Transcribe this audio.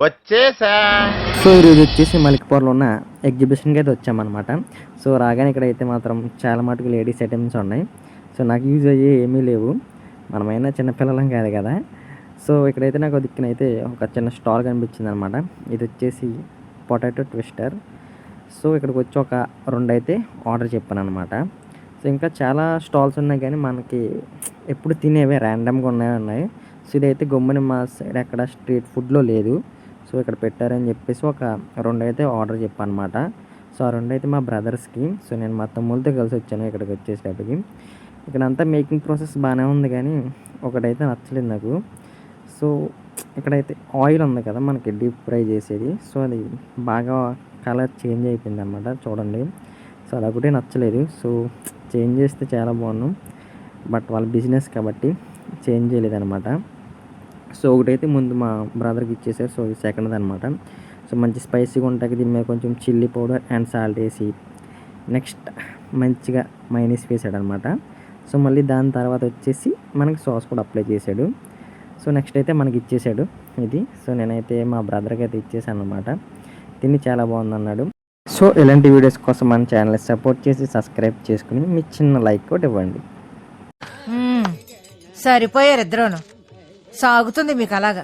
వచ్చేసా. సో ఈరోజు వచ్చేసి మలికిపురంలో ఉన్న ఎగ్జిబిషన్కి అయితే వచ్చామన్నమాట. సో రాగానే ఇక్కడైతే మాత్రం చాలా మటుకు లేడీస్ ఐటమ్స్ ఉన్నాయి. సో నాకు యూజ్ అయ్యే ఏమీ లేవు, మనమైనా చిన్నపిల్లలం కాదు కదా. సో ఇక్కడైతే నాకు దిక్కునైతే ఒక చిన్న స్టాల్ కనిపించింది అనమాట. ఇది వచ్చేసి పొటాటో ట్విస్టర్. సో ఇక్కడికి వచ్చి ఒక 2 అయితే ఆర్డర్ చెప్పాను అనమాట. సో ఇంకా చాలా స్టాల్స్ ఉన్నాయి కానీ మనకి ఎప్పుడు తినేవే ర్యాండమ్గా ఉన్నాయి. సో ఇదైతే గమ్ముని మా సైడ్ ఎక్కడ స్ట్రీట్ ఫుడ్లో లేదు. సో ఇక్కడ పెట్టారని చెప్పేసి ఒక 2 అయితే ఆర్డర్ చెప్పాను అనమాట. సో ఆ 2 అయితే మా బ్రదర్స్కి. సో నేను మా తమ్ముళ్ళతో కలిసి వచ్చాను ఇక్కడికి వచ్చేసేటప్పటికి. ఇక్కడంతా మేకింగ్ ప్రాసెస్ బాగానే ఉంది కానీ ఒకటైతే నచ్చలేదు నాకు. సో ఇక్కడైతే ఆయిల్ ఉంది కదా మనకి డీప్ ఫ్రై చేసేది, సో అది బాగా కలర్ చేంజ్ అయిపోయింది అనమాట. చూడండి, సో అదొకటే నచ్చలేదు. సో చేంజ్ చేస్తే చాలా బాగున్నాం, బట్ వాళ్ళ బిజినెస్ కాబట్టి చేంజ్ చేయలేదన్నమాట. సో ఒకటైతే ముందు మా బ్రదర్కి ఇచ్చేసారు. సో ఇది సెకండ్ది అనమాట. సో మంచి స్పైసీగా ఉంటాయి, దీని మీద కొంచెం చిల్లీ పౌడర్ అండ్ సాల్ట్ వేసి నెక్స్ట్ మంచిగా మైనస్ వేసాడు అనమాట. సో మళ్ళీ దాని తర్వాత వచ్చేసి మనకి సాస్ కూడా అప్లై చేశాడు. సో నెక్స్ట్ అయితే మనకి ఇచ్చేసాడు ఇది. సో నేనైతే మా బ్రదర్కి అయితే ఇచ్చేసాను అనమాట. తిని చాలా బాగుంది అన్నాడు. సో ఇలాంటి వీడియోస్ కోసం మన ఛానల్ సపోర్ట్ చేసి సబ్స్క్రైబ్ చేసుకుని మీ చిన్న లైక్ కూడా ఇవ్వండి. సరిపోయారు ఇద్దరును, సాగుతుంది మీకు అలాగా.